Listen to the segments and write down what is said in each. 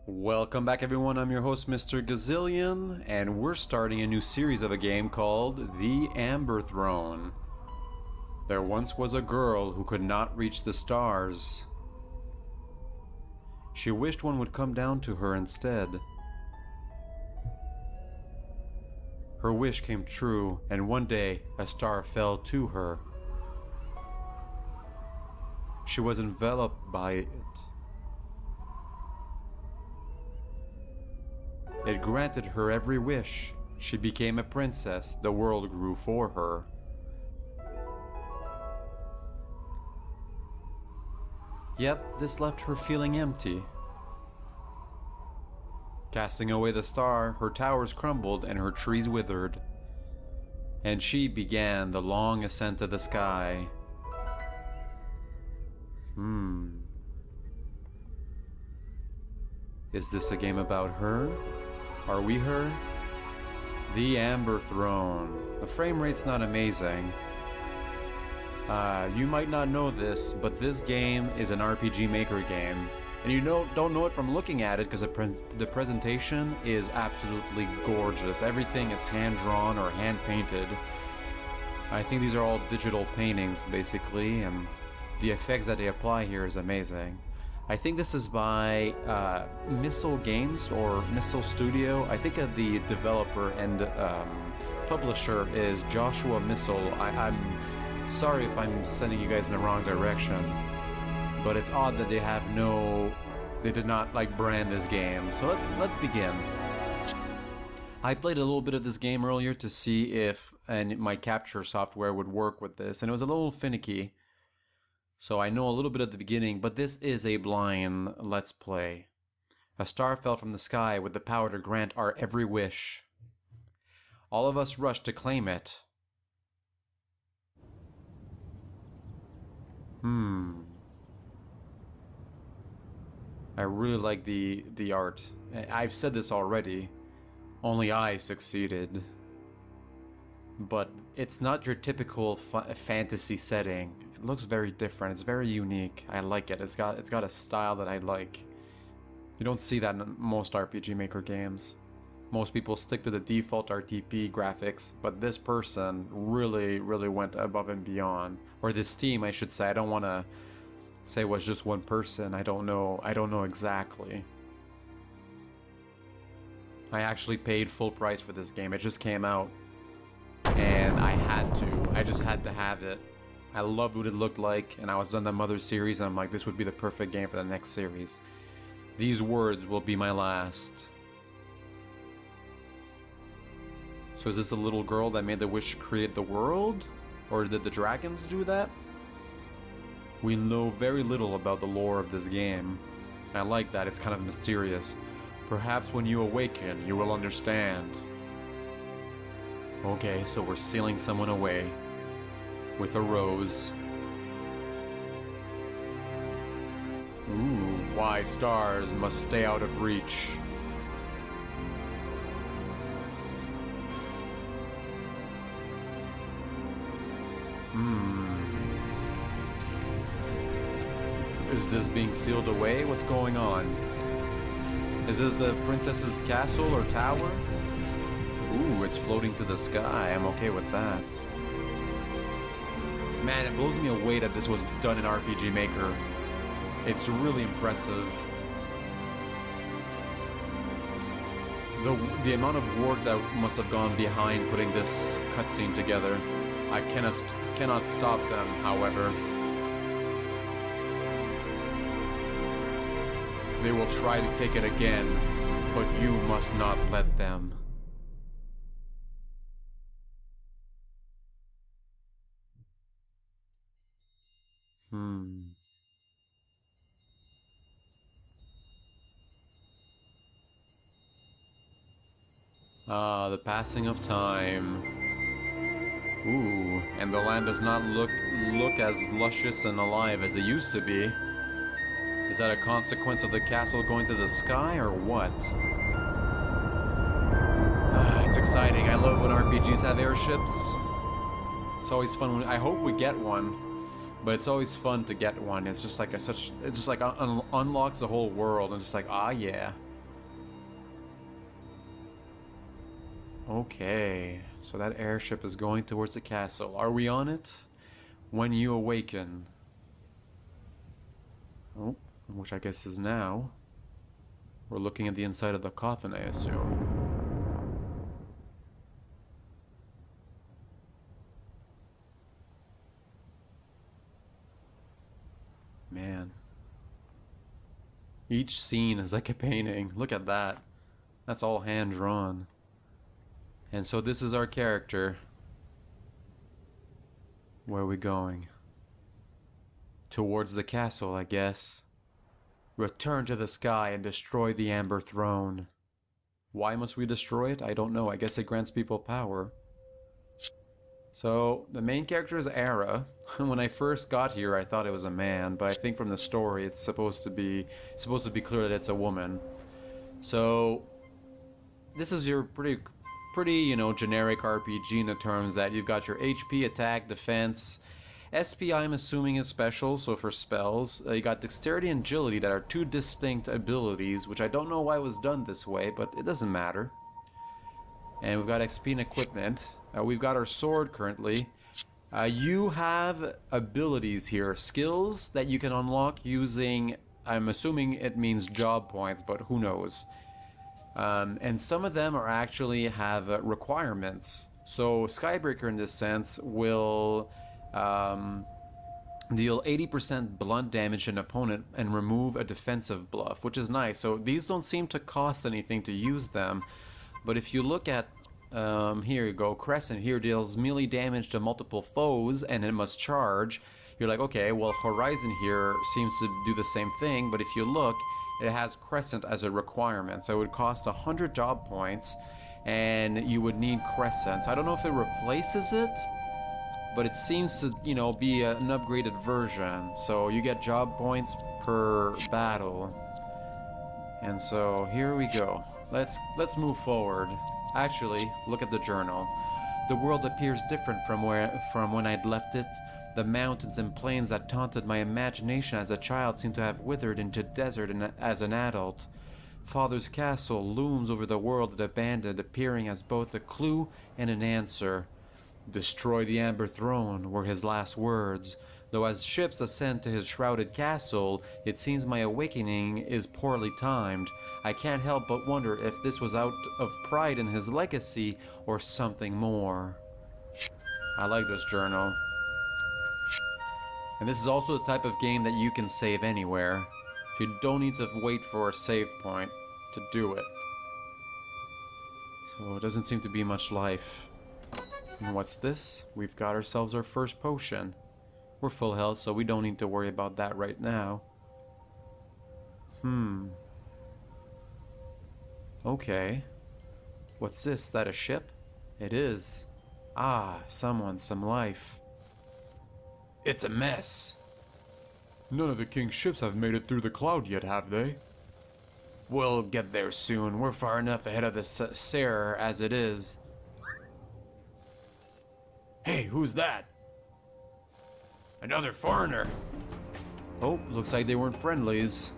Welcome back everyone, I'm your host Mr. Gazillion, and we're starting a new series of a game called The Amber Throne. There once was a girl who could not reach the stars. She wished one would come down to her instead. Her wish came true, and one day a star fell to her. She was enveloped by it. It granted her every wish. She became a princess. The world grew for her. Yet this left her feeling empty. Casting away the star, her towers crumbled and her trees withered. And she began the long ascent to the sky. Is this a game about her? Are we her? The Amber Throne. The frame rate's not amazing. You might not know this, but this game is an RPG Maker game. And you don't know it from looking at it because the presentation is absolutely gorgeous. Everything is hand-drawn or hand-painted. I think these are all digital paintings, basically, and the effects that they apply here is amazing. I think this is by Missile Games or Missile Studio. I think the developer and publisher is Joshua Missile. I'm sorry if I'm sending you guys in the wrong direction, but it's odd that they did not like brand this game. So let's begin. I played a little bit of this game earlier to see if my capture software would work with this, and it was a little finicky. So I know a little bit at the beginning, but this is a blind let's play. A star fell from the sky with the power to grant our every wish. All of us rushed to claim it. I really like the art. I've said this already. Only I succeeded. But it's not your typical fantasy setting. It looks very different. It's very unique. I like it. It's got a style that I like. You don't see that in most RPG Maker games. Most people stick to the default RTP graphics, but this person really went above and beyond. Or this team, I should say. I don't want to say it was just one person. I don't know exactly. I actually paid full price for this game. It just came out. And I just had to have it. I loved what it looked like, and I was on the Mother series, and I'm like, this would be the perfect game for the next series. These words will be my last. So is this a little girl that made the wish to create the world? Or did the dragons do that? We know very little about the lore of this game. I like that, it's kind of mysterious. Perhaps when you awaken, you will understand. Okay, so we're sealing someone away with a rose. Ooh, why stars must stay out of reach. Is this being sealed away? What's going on? Is this the princess's castle or tower? Ooh, it's floating to the sky. I'm okay with that. Man, it blows me away that this was done in RPG Maker. It's really impressive. The amount of work that must have gone behind putting this cutscene together. I cannot stop them, however. They will try to take it again, but you must not let them. The passing of time. Ooh, and the land does not look as luscious and alive as it used to be. Is that a consequence of the castle going to the sky, or what? It's exciting. I love when RPGs have airships. It's always fun. I hope we get one. But it's always fun to get one. It's just like unlocks the whole world, and just like, ah, yeah. Okay, so that airship is going towards the castle. Are we on it? When you awaken. Oh, which I guess is now. We're looking at the inside of the coffin, I assume. Man. Each scene is like a painting. Look at that. That's all hand drawn. And so this is our character. Where are we going? Towards the castle, I guess. Return to the sky and destroy the Amber Throne. Why must we destroy it? I don't know. I guess it grants people power. So, the main character is Arra. When I first got here, I thought it was a man, but I think from the story it's supposed to be clear that it's a woman. So, this is your pretty, you know, generic RPG in the terms that you've got your HP, attack, defense. SP, I'm assuming, is special, so for spells. You got dexterity and agility that are two distinct abilities, which I don't know why it was done this way, but it doesn't matter. And we've got XP and equipment. We've got our sword currently. You have abilities here, skills that you can unlock using, I'm assuming it means job points, but who knows. And some of them are actually have requirements. So Skybreaker in this sense will deal 80% blunt damage to an opponent and remove a defensive buff, which is nice. So these don't seem to cost anything to use them, but if you look at here you go, Crescent here deals melee damage to multiple foes and it must charge. You're like, okay, well Horizon here seems to do the same thing, but if you look, it has Crescent as a requirement, so it would cost 100 job points and you would need Crescent. I don't know if it replaces it, but it seems to, you know, be an upgraded version. So you get job points per battle. And so here we go. Let's move forward. Actually, look at the journal. The world appears different from when I'd left it. The mountains and plains that taunted my imagination as a child seem to have withered into desert as an adult. Father's castle looms over the world it abandoned, appearing as both a clue and an answer. Destroy the Amber Throne were his last words, though as ships ascend to his shrouded castle, it seems my awakening is poorly timed. I can't help but wonder if this was out of pride in his legacy or something more. I like this journal. And this is also the type of game that you can save anywhere. You don't need to wait for a save point to do it. So it doesn't seem to be much life. And what's this? We've got ourselves our first potion. We're full health, so we don't need to worry about that right now. Okay. What's this? Is that a ship? It is. Ah, some life. It's a mess. None of the king's ships have made it through the cloud yet, have they? We'll get there soon. We're far enough ahead of the Sarah as it is. Hey, who's that? Another foreigner. Oh, looks like they weren't friendlies.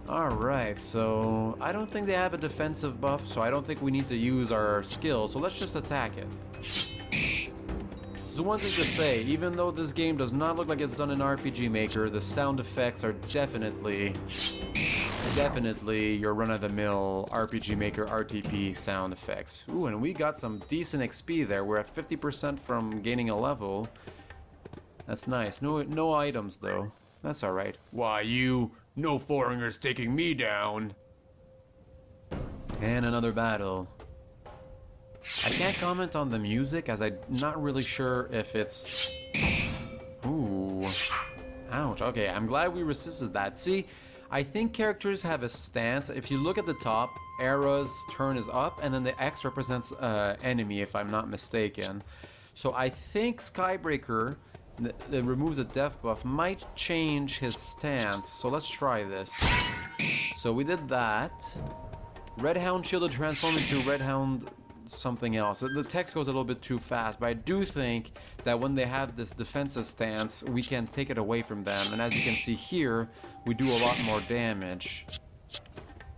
Alright, so I don't think they have a defensive buff, so I don't think we need to use our skill, so let's just attack it. So one thing to say, even though this game does not look like it's done in RPG Maker, the sound effects are definitely your run-of-the-mill RPG Maker RTP sound effects. Ooh, and we got some decent XP there. We're at 50% from gaining a level. That's nice. No items though. That's alright. Why no foreigners taking me down. And another battle. I can't comment on the music as I'm not really sure if it's... Ooh. Ouch. Okay, I'm glad we resisted that. See, I think characters have a stance. If you look at the top, Arra's turn is up, and then the X represents enemy, if I'm not mistaken. So I think Skybreaker that removes a death buff might change his stance. So let's try this. So we did that. Red Hound shielded transform into Red Hound something else. The text goes a little bit too fast, but I do think that when they have this defensive stance, we can take it away from them. And as you can see here, we do a lot more damage.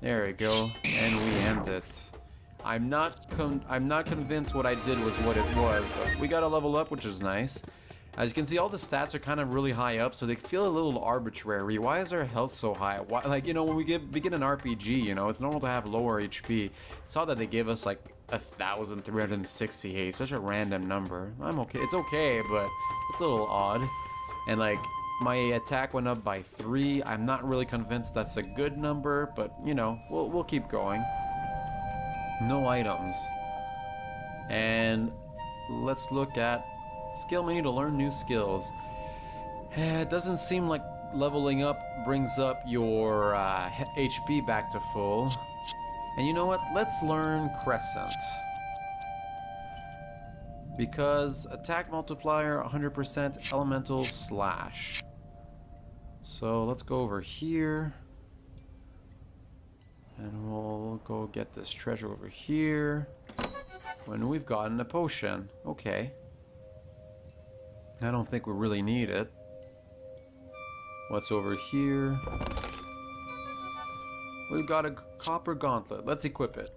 There we go. And we end it. I'm not convinced what I did was what it was, but we got a level up, which is nice. As you can see, all the stats are kind of really high up, so they feel a little arbitrary. Why is our health so high? Why, like, you know, when we begin an RPG, you know, it's normal to have lower HP. Saw that they gave us like 1,368, such a random number. I'm okay. It's okay, but it's a little odd. And like, my attack went up by 3. I'm not really convinced that's a good number, but you know, we'll keep going. No items. And let's look at skill menu to learn new skills. It doesn't seem like leveling up brings up your HP back to full. And you know what? Let's learn Crescent. Because attack multiplier 100% elemental slash. So let's go over here. And we'll go get this treasure over here. When we've gotten a potion. Okay. I don't think we really need it. What's over here? We've got a copper gauntlet. Let's equip it.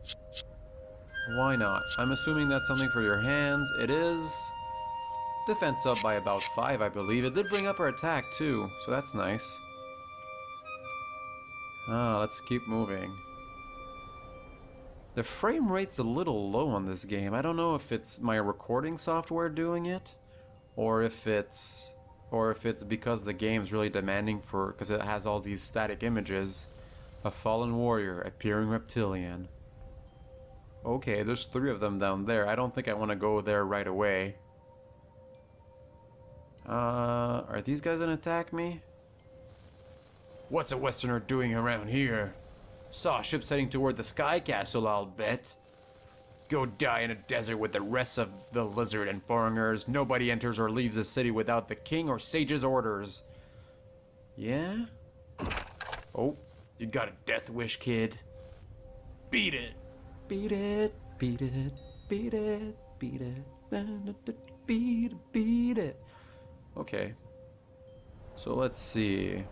Why not? I'm assuming that's something for your hands. It is. Defense up by about 5, I believe. It did bring up our attack too, so that's nice. Let's keep moving. The frame rate's a little low on this game. I don't know if it's my recording software doing it, or if it's because the game's really demanding because it has all these static images. A fallen warrior, appearing reptilian. Okay, there's 3 of them down there. I don't think I want to go there right away. Are these guys gonna attack me? What's a Westerner doing around here? Saw ships heading toward the Sky Castle, I'll bet. Go die in a desert with the rest of the lizard and foreigners. Nobody enters or leaves the city without the king or sage's orders. Yeah? Oh, you got a death wish, kid? Beat it! Beat it, beat it, beat it, beat it, beat it. Okay. So let's see.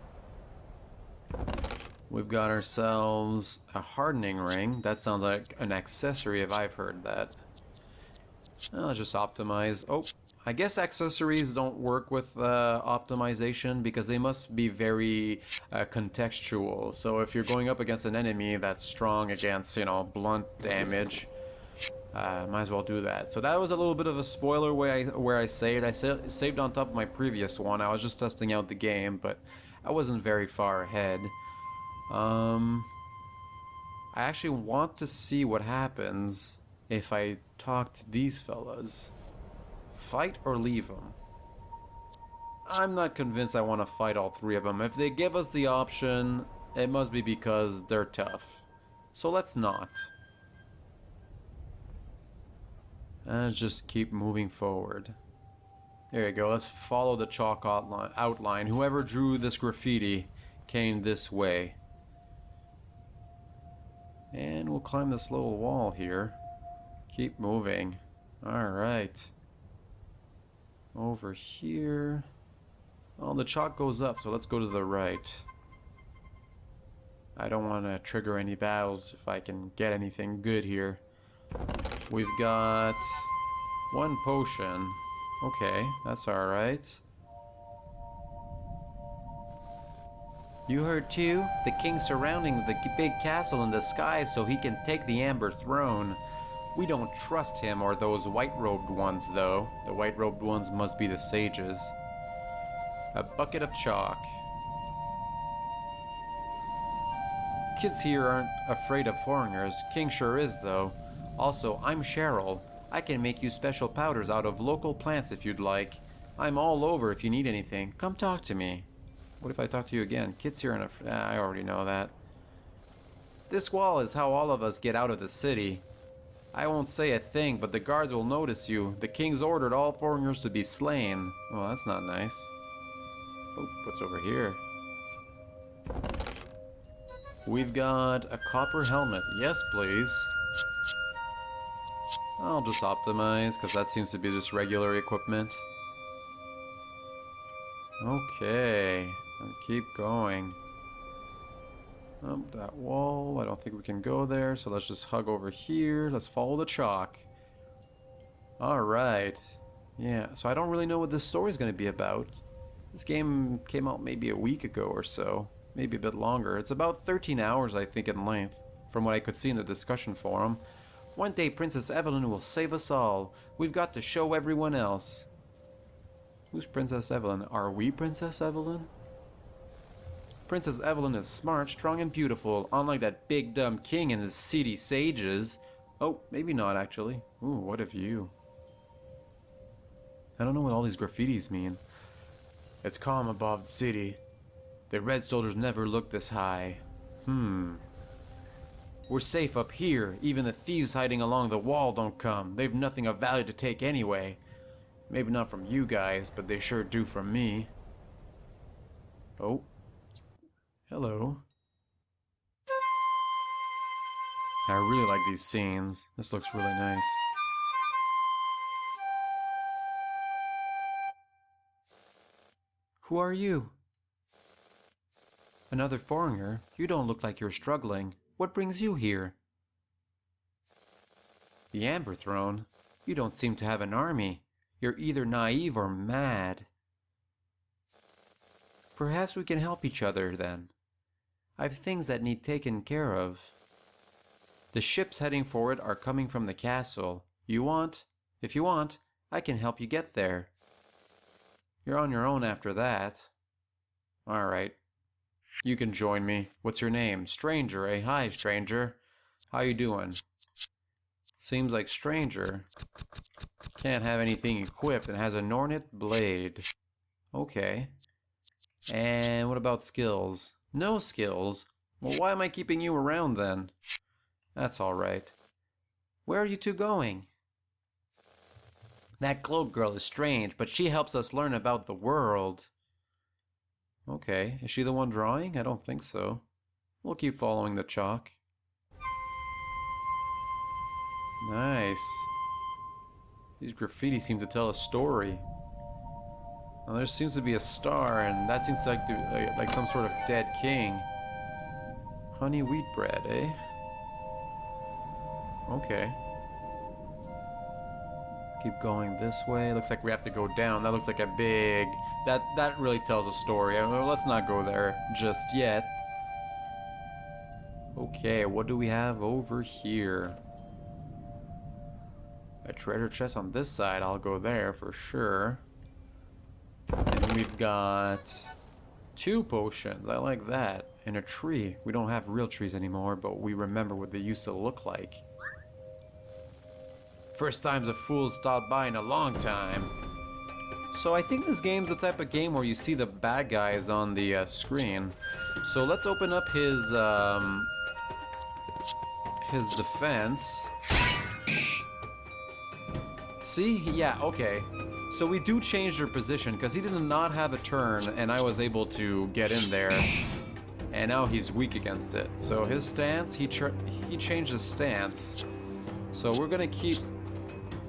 We've got ourselves a hardening ring. That sounds like an accessory if I've heard that. Let's just optimize. Oh, I guess accessories don't work with optimization because they must be very contextual. So if you're going up against an enemy that's strong against, you know, blunt damage, might as well do that. So that was a little bit of a spoiler where I saved. I saved on top of my previous one. I was just testing out the game, but I wasn't very far ahead. I actually want to see what happens if I talk to these fellas. Fight or leave them? I'm not convinced I want to fight all 3 of them. If they give us the option, it must be because they're tough. So let's not. And just keep moving forward. There you go, let's follow the chalk outline. Whoever drew this graffiti came this way. And we'll climb this little wall here. Keep moving. Alright. Over here. Oh, the chalk goes up, so let's go to the right. I don't want to trigger any battles if I can get anything good here. We've got 1 potion. Okay, that's alright. You heard too? The king surrounding the big castle in the sky so he can take the Amber Throne. We don't trust him or those white-robed ones, though. The white-robed ones must be the sages. A bucket of chalk. Kids here aren't afraid of foreigners. King sure is, though. Also, I'm Cheryl. I can make you special powders out of local plants if you'd like. I'm all over if you need anything. Come talk to me. What if I talk to you again? Kids here aren't afraid. I already know that. This wall is how all of us get out of the city. I won't say a thing, but the guards will notice you. The king's ordered all foreigners to be slain. Well, that's not nice. Oh, what's over here? We've got a copper helmet. Yes, please. I'll just optimize, because that seems to be just regular equipment. Okay, and keep going. Oh, that wall. I don't think we can go there, so let's just hug over here. Let's follow the chalk. Alright. Yeah, so I don't really know what this story is going to be about. This game came out maybe a week ago or so. Maybe a bit longer. It's about 13 hours, I think, in length, from what I could see in the discussion forum. One day Princess Evelyn will save us all. We've got to show everyone else. Who's Princess Evelyn? Are we Princess Evelyn? Princess Evelyn is smart, strong, and beautiful, unlike that big dumb king and his seedy sages. Oh, maybe not actually. Ooh, what of you? I don't know what all these graffitis mean. It's calm above the city. The red soldiers never looked this high. We're safe up here. Even the thieves hiding along the wall don't come. They've nothing of value to take anyway. Maybe not from you guys, but they sure do from me. Oh. Hello. I really like these scenes. This looks really nice. Who are you? Another foreigner? You don't look like you're struggling. What brings you here? The Amber Throne? You don't seem to have an army. You're either naive or mad. Perhaps we can help each other then. I've things that need taken care of. The ships heading for it are coming from the castle. If you want, I can help you get there. You're on your own after that. Alright. You can join me. What's your name? Stranger, eh? Hi, stranger. How you doing? Seems like stranger. Can't have anything equipped and has an ornate blade. Okay. And what about skills? No skills? Well, why am I keeping you around then? That's alright. Where are you two going? That cloak girl is strange, but she helps us learn about the world. Okay, is she the one drawing? I don't think so. We'll keep following the chalk. Nice. These graffiti seem to tell a story. Now there seems to be a star, and that seems like some sort of dead king. Honey wheat bread, eh? Okay. Let's keep going this way. Looks like we have to go down. That looks like a big... That really tells a story. Let's not go there just yet. Okay, what do we have over here? A treasure chest on this side. I'll go there for sure. And we've got 2 potions. I like that. And a tree. We don't have real trees anymore, but we remember what they used to look like. First time's a fool stopped by in a long time. So I think this game's the type of game where you see the bad guys on the screen. So let's open up his defense. See? Yeah, okay. So we do change their position because he did not have a turn and I was able to get in there. And now he's weak against it. So his stance, he changed his stance. So we're gonna keep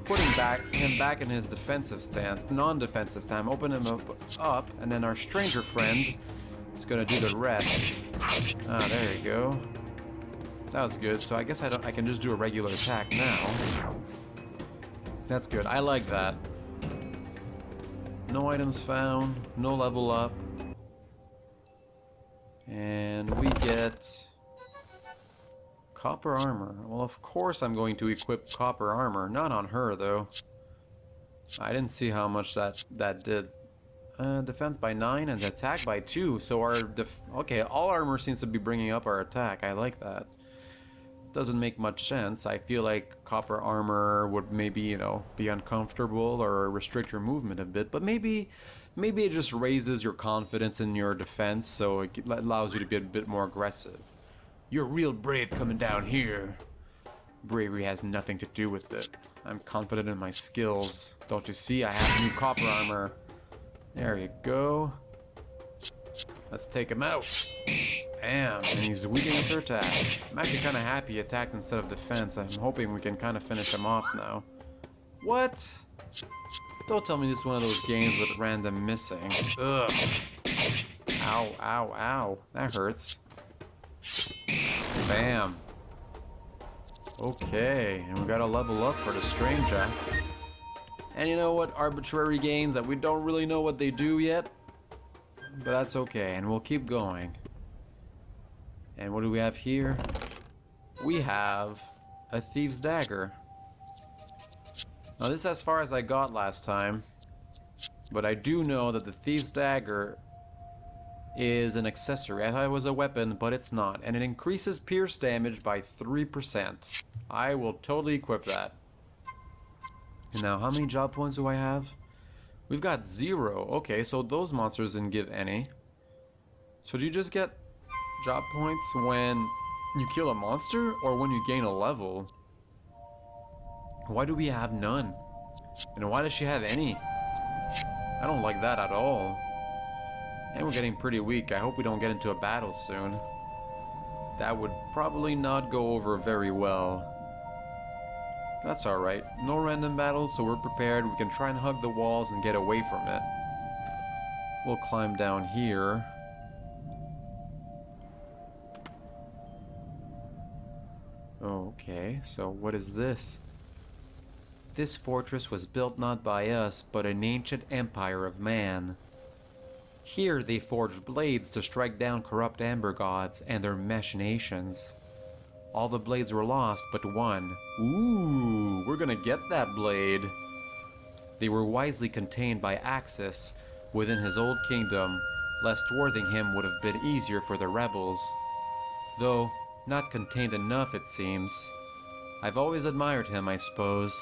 putting him back in his defensive stance, non-defensive stance. Open him up, and then our stranger friend is gonna do the rest. Ah, there you go. That was good. So I guess I can just do a regular attack now. That's good. I like that. No items found. No level up. And we get copper armor. Well, of course I'm going to equip copper armor. Not on her, though. I didn't see how much that did. Defense by 9 and attack by 2. So our okay, all armor seems to be bringing up our attack. I like that. Doesn't make much sense. I feel like copper armor would maybe, you know, be uncomfortable or restrict your movement a bit. But maybe it just raises your confidence in your defense, so it allows you to be a bit more aggressive. You're real brave coming down here. Bravery has nothing to do with it. I'm confident in my skills. Don't you see? I have new copper armor. There you go. Let's take him out. Bam, and he's weak against her attack. I'm actually kind of happy he attacked instead of defense. I'm hoping we can kind of finish him off now. What? Don't tell me this is one of those games with random missing. Ugh. Ow, ow, ow. That hurts. Bam. Okay, and we gotta level up for the stranger. And you know what? Arbitrary gains that we don't really know what they do yet. But that's okay, and we'll keep going. And what do we have here? We have a thief's dagger. Now this is as far as I got last time. But I do know that the thief's dagger is an accessory. I thought it was a weapon, but it's not. And it increases pierce damage by 3%. I will totally equip that. And now, how many job points do I have? We've got 0. Okay, so those monsters didn't give any. So do you just get job points when you kill a monster or when you gain a level? Why do we have none? And why does she have any? I don't like that at all. And we're getting pretty weak. I hope we don't get into a battle soon. That would probably not go over very well. That's alright. No random battles, so we're prepared. We can try and hug the walls and get away from it. We'll climb down here. Okay, so what is this? This fortress was built not by us, but an ancient empire of man. Here they forged blades to strike down corrupt amber gods and their machinations. All the blades were lost but one. Ooh, we're gonna get that blade. They were wisely contained by Axis within his old kingdom, lest thwarting him would have been easier for the rebels. Though, not contained enough it seems. I've always admired him, I suppose.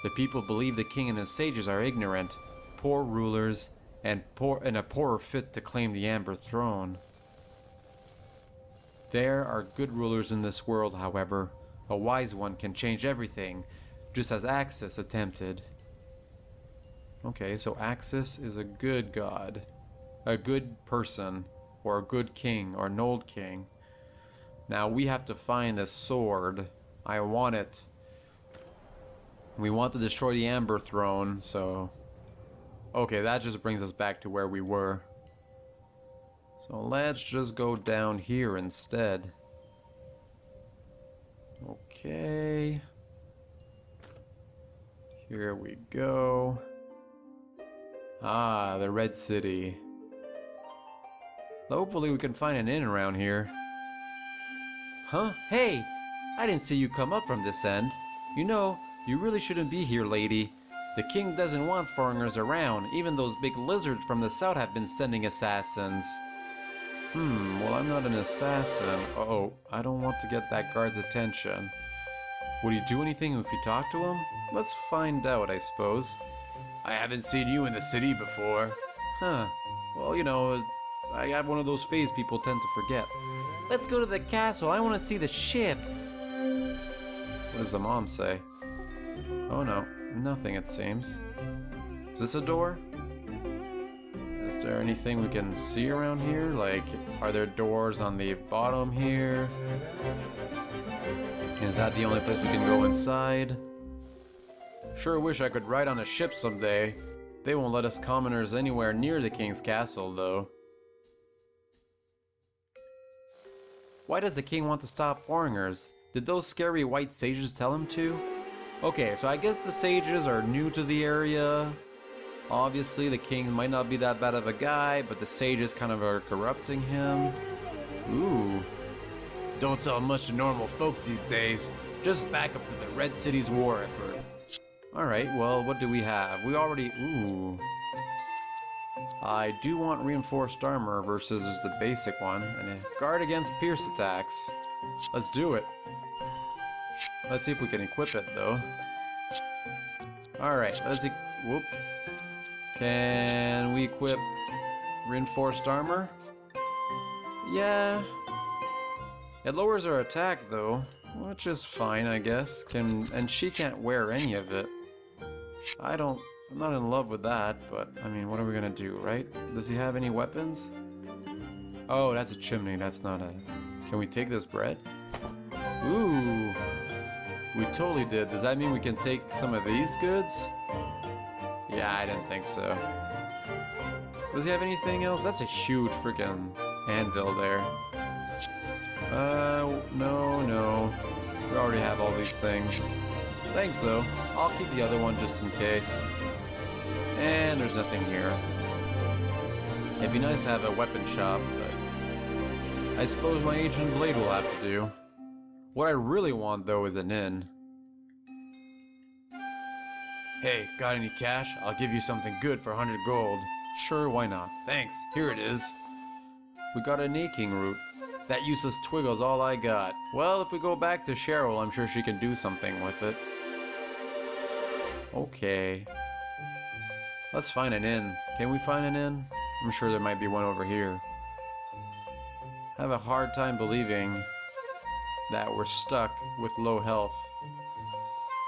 The people believe the king and his sages are ignorant, poor rulers, and a poorer fit to claim the Amber Throne. There are good rulers in this world, however. A wise one can change everything, just as Axis attempted. Okay, so Axis is a good god. A good person, or a good king, or an old king. Now we have to find this sword. I want it. We want to destroy the Amber Throne, so... Okay, that just brings us back to where we were. So let's just go down here instead. Okay. Here we go. Ah, the Red City. Hopefully we can find an inn around here. Huh? Hey! I didn't see you come up from this end. You know, you really shouldn't be here, lady. The king doesn't want foreigners around. Even those big lizards from the south have been sending assassins. Well, I'm not an assassin. Uh-oh, I don't want to get that guard's attention. Would he do anything if you talk to him? Let's find out, I suppose. I haven't seen you in the city before. Huh. Well, you know, I have one of those phase people tend to forget. Let's go to the castle. I want to see the ships. What does the mom say? Oh no, nothing it seems. Is this a door? Is there anything we can see around here? Like, are there doors on the bottom here? Is that the only place we can go inside? Sure wish I could ride on a ship someday. They won't let us commoners anywhere near the king's castle, though. Why does the king want to stop foreigners? Did those scary white sages tell him to? Okay, so I guess the sages are new to the area. Obviously, the king might not be that bad of a guy, but the sages kind of are corrupting him. Ooh. Don't tell much to normal folks these days. Just back up for the Red City's war effort. Alright, well, what do we have? We already... Ooh. I do want reinforced armor versus just the basic one. And a guard against pierce attacks. Let's do it. Let's see if we can equip it, though. Alright, let's... Whoop. Can we equip reinforced armor? Yeah. It lowers our attack, though, which is fine, I guess. And she can't wear any of it. I'm not in love with that, but, I mean, what are we gonna do, right? Does he have any weapons? Oh, that's a chimney, that's not a... Can we take this bread? Ooh! We totally did. Does that mean we can take some of these goods? Yeah, I didn't think so. Does he have anything else? That's a huge freaking anvil there. No. We already have all these things. Thanks, though. I'll keep the other one just in case. And there's nothing here. It'd be nice to have a weapon shop, but I suppose my ancient blade will have to do. What I really want, though, is an inn. Hey, got any cash? I'll give you something good for 100 gold. Sure, why not? Thanks, here it is. We got an aching root. That useless twiggle's all I got. Well, if we go back to Cheryl, I'm sure she can do something with it. Okay. Let's find an inn. Can we find an inn? I'm sure there might be one over here. I have a hard time believing that we're stuck with low health.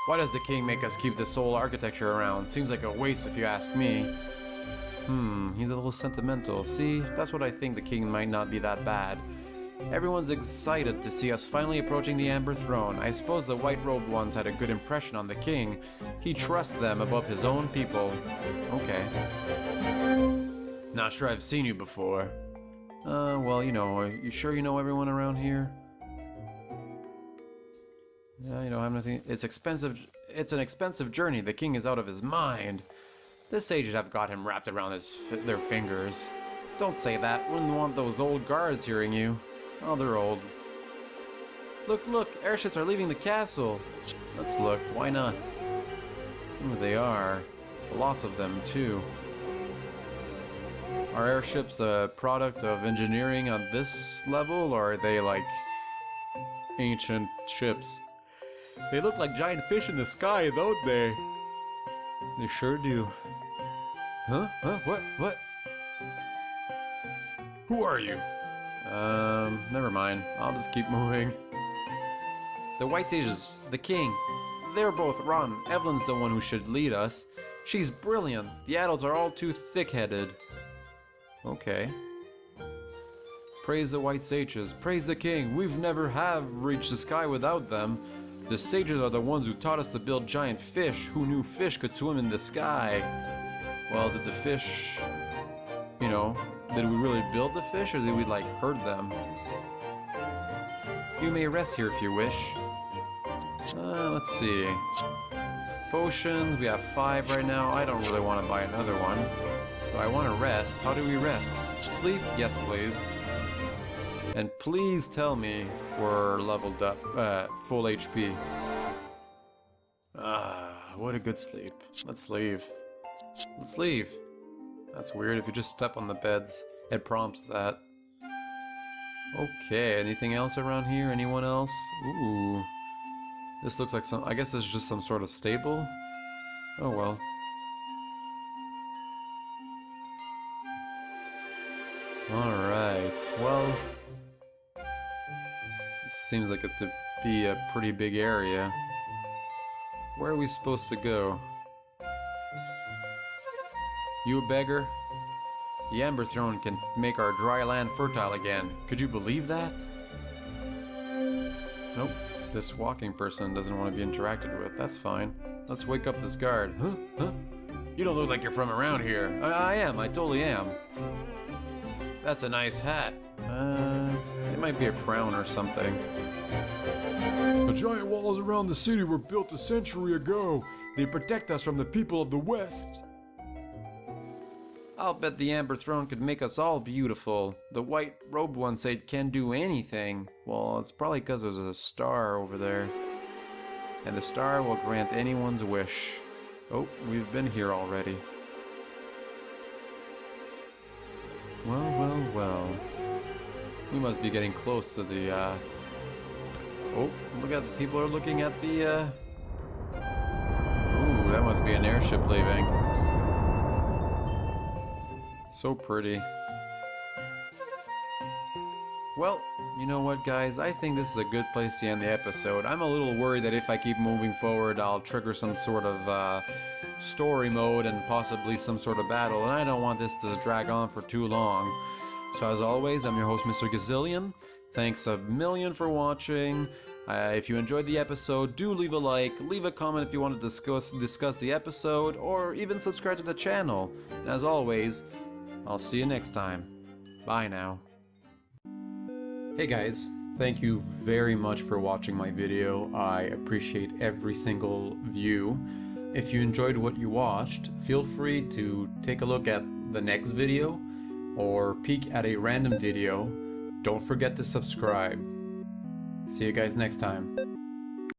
Why does the king make us keep this old architecture around? Seems like a waste if you ask me. He's a little sentimental. See, that's what I think. The king might not be that bad. Everyone's excited to see us finally approaching the Amber Throne. I suppose the white-robed ones had a good impression on the king. He trusts them above his own people. Okay. Not sure I've seen you before. Well, you know, are you sure you know everyone around here? Yeah, you know, I have nothing. It's expensive. It's an expensive journey. The king is out of his mind. The sages have got him wrapped around their fingers. Don't say that. Wouldn't want those old guards hearing you. Oh, they're old. Look, airships are leaving the castle. Let's look, why not? Ooh, they are. Lots of them, too. Are airships a product of engineering on this level, or are they like ancient ships? They look like giant fish in the sky, don't they? They sure do. Huh? What? Who are you? Never mind. I'll just keep moving. The White Sages, the king, they're both rotten. Evelyn's the one who should lead us. She's brilliant. The adults are all too thick-headed. Okay. Praise the White Sages. Praise the king. We've never have reached the sky without them. The sages are the ones who taught us to build giant fish. Who knew fish could swim in the sky? Well, did the fish, you know, did we really build the fish, or did we, like, herd them? You may rest here if you wish. Let's see. Potions, we have 5 right now. I don't really want to buy another one. Do I want to rest? How do we rest? Sleep? Yes, please. And please tell me we're leveled up, full HP. What a good sleep. Let's leave. Let's leave. That's weird. If you just step on the beds, it prompts that. Okay, anything else around here? Anyone else? Ooh. This looks like some... I guess it's just some sort of stable? Oh well. Alright, well... This seems like it to be a pretty big area. Where are we supposed to go? You a beggar? The Amber Throne can make our dry land fertile again. Could you believe that? Nope. This walking person doesn't want to be interacted with. That's fine. Let's wake up this guard. Huh? You don't look like you're from around here. I am. I totally am. That's a nice hat. It might be a crown or something. The giant walls around the city were built a century ago. They protect us from the people of the West. I'll bet the Amber Throne could make us all beautiful. The white-robed one said it can't do anything. Well, it's probably because there's a star over there. And the star will grant anyone's wish. Oh, we've been here already. Well. We must be getting close to the, Oh, look at the people are looking at the, Ooh, that must be an airship leaving. So pretty. Well, you know what, guys? I think this is a good place to end the episode. I'm a little worried that if I keep moving forward, I'll trigger some sort of story mode and possibly some sort of battle, and I don't want this to drag on for too long. So as always, I'm your host, Mr. Gazillion. Thanks a million for watching. If you enjoyed the episode, do leave a like, leave a comment if you want to discuss the episode, or even subscribe to the channel. And as always, I'll see you next time. Bye now. Hey guys, thank you very much for watching my video. I appreciate every single view. If you enjoyed what you watched, feel free to take a look at the next video or peek at a random video. Don't forget to subscribe. See you guys next time.